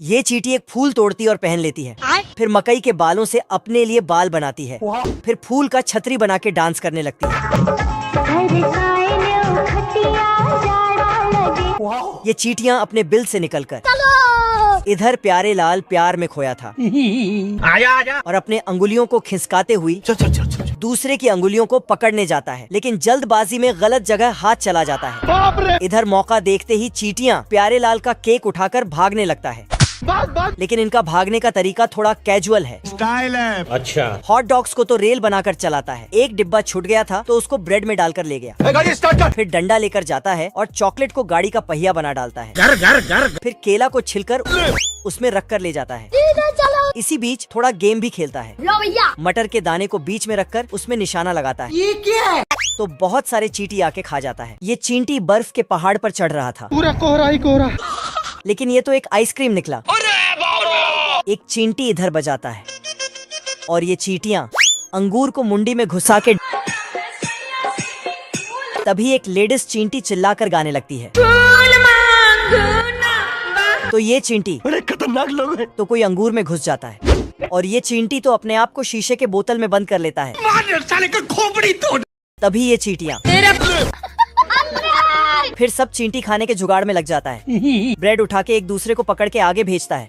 ये चींटी एक फूल तोड़ती और पहन लेती है, फिर मकई के बालों से अपने लिए बाल बनाती है, फिर फूल का छतरी बना के डांस करने लगती है। ये चींटियां अपने बिल से निकलकर इधर प्यारे लाल प्यार में खोया था आजा आजा और अपने अंगुलियों को खिसकाते हुई दूसरे की अंगुलियों को पकड़ने जाता है, लेकिन जल्दबाजी में गलत जगह हाथ चला जाता है। इधर मौका देखते ही चींटियां प्यारे लाल का केक उठाकर भागने लगता है, लेकिन इनका भागने का तरीका थोड़ा कैजुअल है, स्टाइल है। अच्छा, हॉट डॉग्स को तो रेल बनाकर चलाता है। एक डिब्बा छूट गया था तो उसको ब्रेड में डालकर ले गया, गाड़ी स्टार्ट कर। फिर डंडा लेकर जाता है और चॉकलेट को गाड़ी का पहिया बना डालता है। घर घर घर। फिर केला को छिलकर उसमें रख कर ले जाता है। इसी बीच थोड़ा गेम भी खेलता है। मटर के दाने को बीच में रखकर उसमें निशाना लगाता है। ये क्या है? तो बहुत सारे चींटी आके खा जाता है। ये चींटी बर्फ के पहाड़ पर चढ़ रहा था, पूरा कोहरा ही कोहरा। लेकिन ये तो एक आइसक्रीम निकला। एक चींटी इधर बजाता है और ये चींटियां अंगूर को मुंडी में घुसा के, तभी एक लेडीज चींटी चिल्लाकर गाने लगती है। तो ये चींटी अरे खतरनाक लोग हैं। तो कोई अंगूर में घुस जाता है और ये चींटी तो अपने आप को शीशे के बोतल में बंद कर लेता है। साले का खोपड़ी तोड़। तभी ये चींटियां फिर सब चींटी खाने के जुगाड़ में लग जाता है। ब्रेड उठा के एक दूसरे को पकड़ के आगे भेजता है,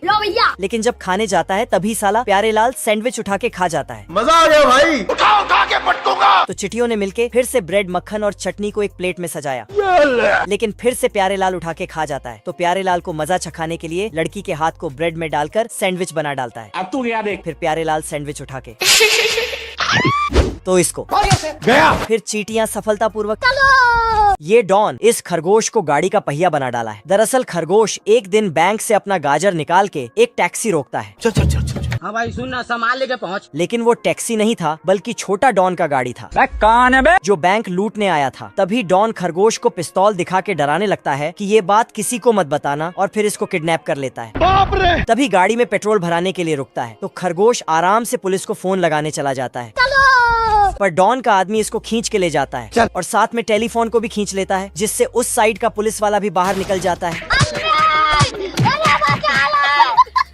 लेकिन जब खाने जाता है तभी साला प्यारे लाल सैंडविच उठा के खा जाता है। मजा आ गया भाई, उठा उठा के पटकूंगा। तो चिटियों ने मिलके फिर से ब्रेड, मक्खन और चटनी को एक प्लेट में सजाया, लेकिन फिर से प्यारे लाल उठा के खा जाता है। तो प्यारे लाल को मजा चखाने के लिए लड़की के हाथ को ब्रेड में डालकर सैंडविच बना डालता है। अब तू गया देख। फिर प्यारे लाल सैंडविच उठा के तो इसको गया। फिर चींटियां सफलतापूर्वक। ये डॉन इस खरगोश को गाड़ी का पहिया बना डाला है। दरअसल खरगोश एक दिन बैंक से अपना गाजर निकाल के एक टैक्सी रोकता है। चल चल चल चल। हाँ भाई सुन ना, सामान लेके पहुँच। लेकिन वो टैक्सी नहीं था, बल्कि छोटा डॉन का गाड़ी था कौन है बे? जो बैंक लूटने आया था। तभी डॉन खरगोश को पिस्तौल दिखा के डराने लगता है कि ये बात किसी को मत बताना, और फिर इसको किडनैप कर लेता है। बाप रे। तभी गाड़ी में पेट्रोल भराने के लिए रुकता है। तो खरगोश आराम से पुलिस को फोन लगाने चला जाता है, पर डॉन का आदमी इसको खींच के ले जाता है और साथ में टेलीफोन को भी खींच लेता है, जिससे उस साइड का पुलिस वाला भी बाहर निकल जाता है।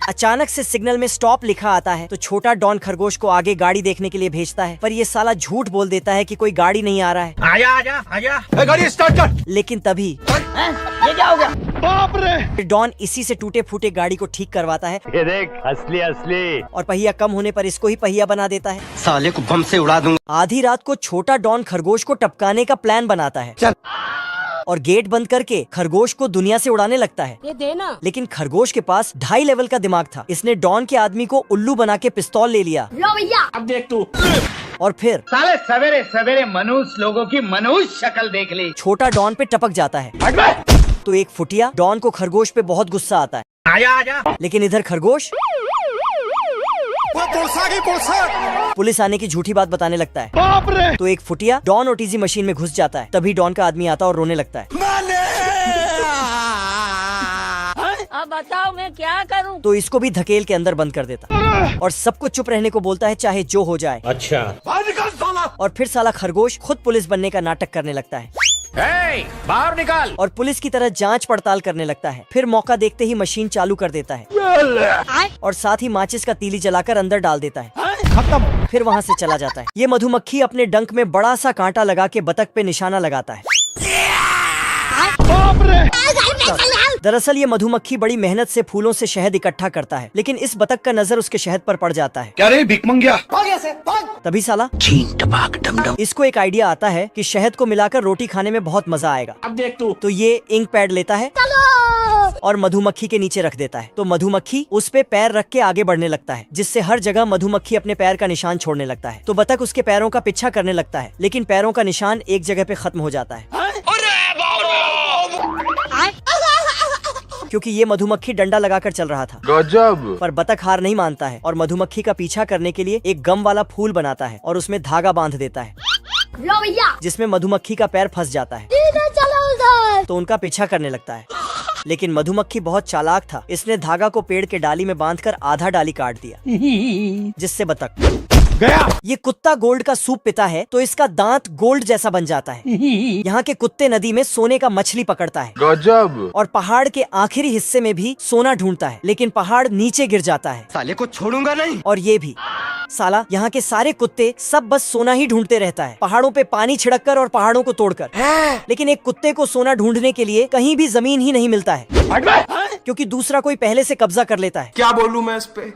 अचानक से सिग्नल में स्टॉप लिखा आता है, तो छोटा डॉन खरगोश को आगे गाड़ी देखने के लिए भेजता है, पर ये साला झूठ बोल देता है कि कोई गाड़ी नहीं आ रहा है। आजा आजा आजा। गाड़ी स्टार्ट कर। लेकिन तभी ये क्या हो गया? बाप रे। डॉन इसी से टूटे फूटे गाड़ी को ठीक करवाता है ये देख, असली असली। और पहिया कम होने पर इसको ही पहिया बना देता है। साले को बम से उड़ा दूंगा। आधी रात को छोटा डॉन खरगोश को टपकाने का प्लान बनाता है और गेट बंद करके खरगोश को दुनिया से उड़ाने लगता है। ये देना। लेकिन खरगोश के पास 2.5 लेवल का दिमाग था। इसने डॉन के आदमी को उल्लू बना के पिस्तौल ले लिया अब देख तू। और फिर साले सवेरे सवेरे मनुष्य लोगों की मनुष्य शक्ल देख ली। छोटा डॉन पे टपक जाता है। तो एक फुटिया डॉन को खरगोश पे बहुत गुस्सा आता है। आजा आजा। लेकिन इधर खरगोश पुलिस आने की झूठी बात बताने लगता है। बाप रे। तो एक फुटिया डॉन ओटीजी मशीन में घुस जाता है। तभी डॉन का आदमी आता और रोने लगता है। अब बताओ मैं क्या करूं? तो इसको भी धकेल के अंदर बंद कर देता और सबको चुप रहने को बोलता है, चाहे जो हो जाए। अच्छा, बाहर निकल साला। और फिर साला खरगोश खुद पुलिस बनने का नाटक करने लगता है बाहर निकाल। और पुलिस की तरह जांच पड़ताल करने लगता है। फिर मौका देखते ही मशीन चालू कर देता है और साथ ही माचिस का तीली जलाकर अंदर डाल देता है। खत्म। फिर वहाँ से चला जाता है। ये मधुमक्खी अपने डंक में बड़ा सा कांटा लगा के बतख पे निशाना लगाता है। बाप रे। दरअसल ये मधुमक्खी बड़ी मेहनत से फूलों से शहद इकट्ठा करता है, लेकिन इस बतख का नजर उसके शहद पर पड़ जाता है। क्या रे भिख मंगिया। तभी साला इसको एक आइडिया आता है कि शहद को मिलाकर रोटी खाने में बहुत मजा आएगा। अब देख तू। तो ये इंक पैड लेता है और मधुमक्खी के नीचे रख देता है। तो मधुमक्खी उस पे पैर रख के आगे बढ़ने लगता है, जिससे हर जगह मधुमक्खी अपने पैर का निशान छोड़ने लगता है। तो बतख उसके पैरों का पीछा करने लगता है, लेकिन पैरों का निशान एक जगह पे खत्म हो जाता है, क्योंकि ये मधुमक्खी डंडा लगाकर चल रहा था। गजब। पर बतख हार नहीं मानता है और मधुमक्खी का पीछा करने के लिए एक गम वाला फूल बनाता है और उसमें धागा बांध देता है, जिसमें मधुमक्खी का पैर फंस जाता है। तो उनका पीछा करने लगता है, लेकिन मधुमक्खी बहुत चालाक था। इसने धागा को पेड़ के डाली में बांधकर आधा डाली काट दिया, जिससे बतख गया। ये कुत्ता गोल्ड का सूप पीता है तो इसका दांत गोल्ड जैसा बन जाता है। यहाँ के कुत्ते नदी में सोने का मछली पकड़ता है गजब। और पहाड़ के आखिरी हिस्से में भी सोना ढूंढता है, लेकिन पहाड़ नीचे गिर जाता है। साले को छोड़ूंगा नहीं। और ये भी साला, यहाँ के सारे कुत्ते सब बस सोना ही ढूंढते रहता है, पहाड़ों पे पानी छिड़क कर और पहाड़ों को तोड़कर। लेकिन एक कुत्ते को सोना ढूंढने के लिए कहीं भी जमीन ही नहीं मिलता है, क्योंकि दूसरा कोई पहले से कब्जा कर लेता है। क्या बोलूं मैं इस पे?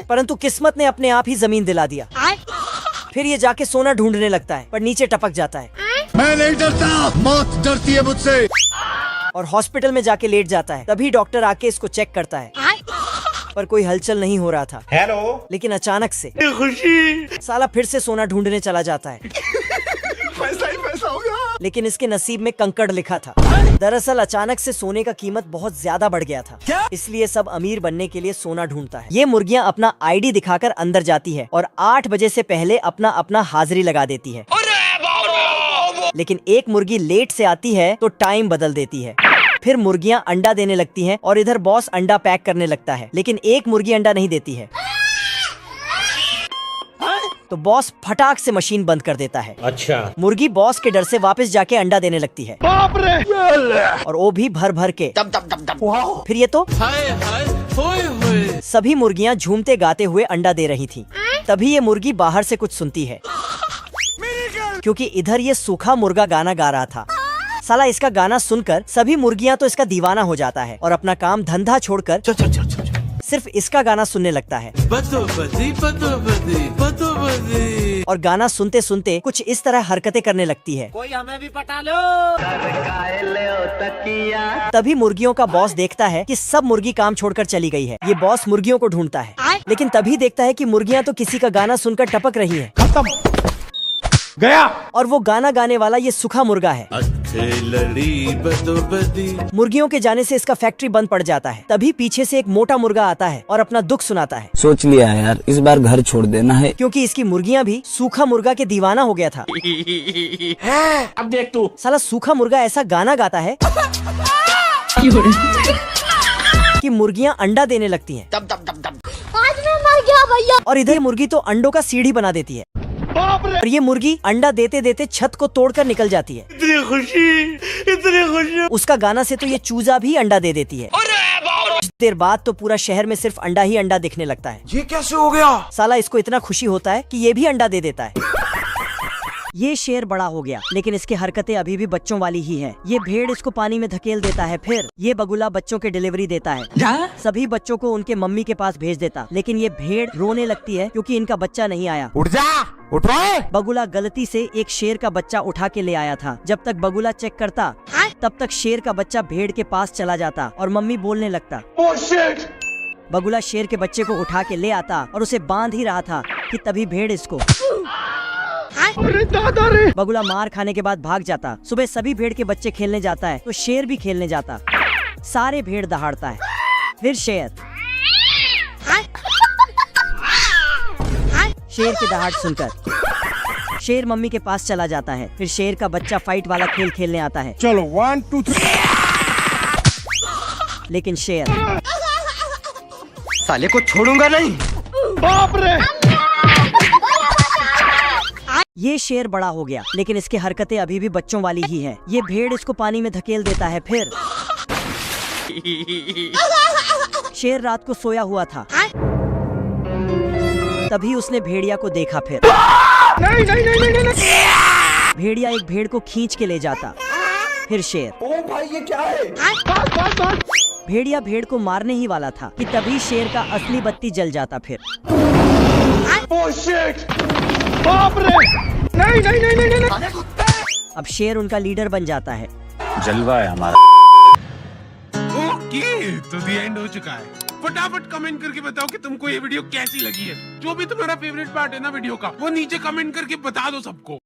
परंतु किस्मत ने अपने आप ही जमीन दिला दिया। फिर ये जाके सोना ढूंढने लगता है, पर नीचे टपक जाता है मैं नहीं डरता, मौत डरती है मुझसे। और हॉस्पिटल में जाके लेट जाता है। तभी डॉक्टर आके इसको चेक करता है, पर कोई हलचल नहीं हो रहा था। हेलो। लेकिन अचानक से खुशी। साला फिर से सोना ढूंढने चला जाता है, पैसा ही पैसा होगा। लेकिन इसके नसीब में कंकड़ लिखा था। दरअसल अचानक से सोने का कीमत बहुत ज्यादा बढ़ गया था, इसलिए सब अमीर बनने के लिए सोना ढूंढता है। ये मुर्गियाँ अपना आईडी दिखाकर अंदर जाती है और 8 बजे से पहले अपना अपना हाजिरी लगा देती है। लेकिन एक मुर्गी लेट से आती है तो टाइम बदल देती है। फिर मुर्गियाँ अंडा देने लगती हैं और इधर बॉस अंडा पैक करने लगता है, लेकिन एक मुर्गी अंडा नहीं देती है। तो बॉस फटाक से मशीन बंद कर देता है। अच्छा। मुर्गी बॉस के डर से वापस जाके अंडा देने लगती है, बाप रे। और वो भी भर भर के। फिर ये तो सभी मुर्गियाँ झूमते गाते हुए अंडा दे रही थीं। तभी ये मुर्गी बाहर से कुछ सुनती है, क्योंकि इधर ये सूखा मुर्गा गाना गा रहा था। साला इसका गाना सुनकर सभी मुर्गियाँ तो इसका दीवाना हो जाता है और अपना काम धंधा छोड़कर सिर्फ इसका गाना सुनने लगता है। और गाना सुनते सुनते कुछ इस तरह हरकतें करने लगती है। कोई हमें भी पटा लो। तभी मुर्गियों का बॉस देखता है कि सब मुर्गी काम छोड़कर चली गई है। ये बॉस मुर्गियों को ढूंढता है, लेकिन तभी देखता है कि मुर्गियाँ तो किसी का गाना सुनकर टपक रही हैं। खत्म। गया। और वो गाना गाने वाला ये सूखा मुर्गा है। मुर्गियों के जाने से इसका फैक्ट्री बंद पड़ जाता है। तभी पीछे से एक मोटा मुर्गा आता है और अपना दुख सुनाता है। सोच लिया है यार, इस बार घर छोड़ देना है, क्योंकि इसकी मुर्गियाँ भी सूखा मुर्गा के दीवाना हो गया था। अब देख तू। साला सूखा मुर्गा ऐसा गाना गाता है कि मुर्गियाँ अंडा देने लगती हैं। आज मैं मर गया भैया। और इधर मुर्गी तो अंडों का सीढ़ी बना देती है। बाप रे। और ये मुर्गी अंडा देते देते छत को तोड़कर निकल जाती है। इतनी खुशी, इतनी खुशी। उसका गाना से तो ये चूजा भी अंडा दे देती है। कुछ देर बाद तो पूरा शहर में सिर्फ अंडा ही अंडा दिखने लगता है। ये कैसे हो गया? साला इसको इतना खुशी होता है कि ये भी अंडा दे देता है। ये शेर बड़ा हो गया, लेकिन इसकी हरकतें अभी भी बच्चों वाली ही हैं। ये भेड़ इसको पानी में धकेल देता है। फिर ये बगुला बच्चों के डिलीवरी देता है, सभी बच्चों को उनके मम्मी के पास भेज देता। लेकिन ये भेड़ रोने लगती है क्योंकि इनका बच्चा नहीं आया। उठ जा, उठ रहा। बगुला गलती से एक शेर का बच्चा उठा के ले आया था। जब तक बगुला चेक करता, तब तक शेर का बच्चा भेड़ के पास चला जाता और मम्मी बोलने लगता। Oh shit! बगुला शेर के बच्चे को उठा के ले आता और उसे बांध ही रहा था कि तभी भेड़ इसको। अरे दादा रे। बगुला मार खाने के बाद भाग जाता। सुबह सभी भेड़ के बच्चे खेलने जाता है तो शेर भी खेलने जाता। सारे भेड़ दहाड़ता है। फिर शेर के दहाड़ सुनकर शेर मम्मी के पास चला जाता है। फिर शेर का बच्चा फाइट वाला खेल खेलने आता है। चलो 1 2 3। लेकिन शेर साले को छोड़ूंगा नहीं। बाप रे। ये शेर बड़ा हो गया, लेकिन इसकी हरकतें अभी भी बच्चों वाली ही हैं। ये भेड़ इसको पानी में धकेल देता है। फिर शेर रात को सोया हुआ था, तभी उसने भेड़िया को देखा। फिर नहीं। भेड़िया एक भेड़ को खींच के ले जाता। फिर शेर, ओ भाई ये क्या है? भाग। भेड़िया भेड़ को मारने ही वाला था कि तभी शेर का असली बत्ती जल जाता। फिर Oh shit! बाप रे। नहीं। अब शेर उनका लीडर बन जाता है। जलवा है हमारा। ओके, तो द एंड हो चुका है। फटाफट कमेंट करके बताओ कि तुमको ये वीडियो कैसी लगी है। जो भी तुम्हारा फेवरेट पार्ट है ना वीडियो का, वो नीचे कमेंट करके बता दो सबको।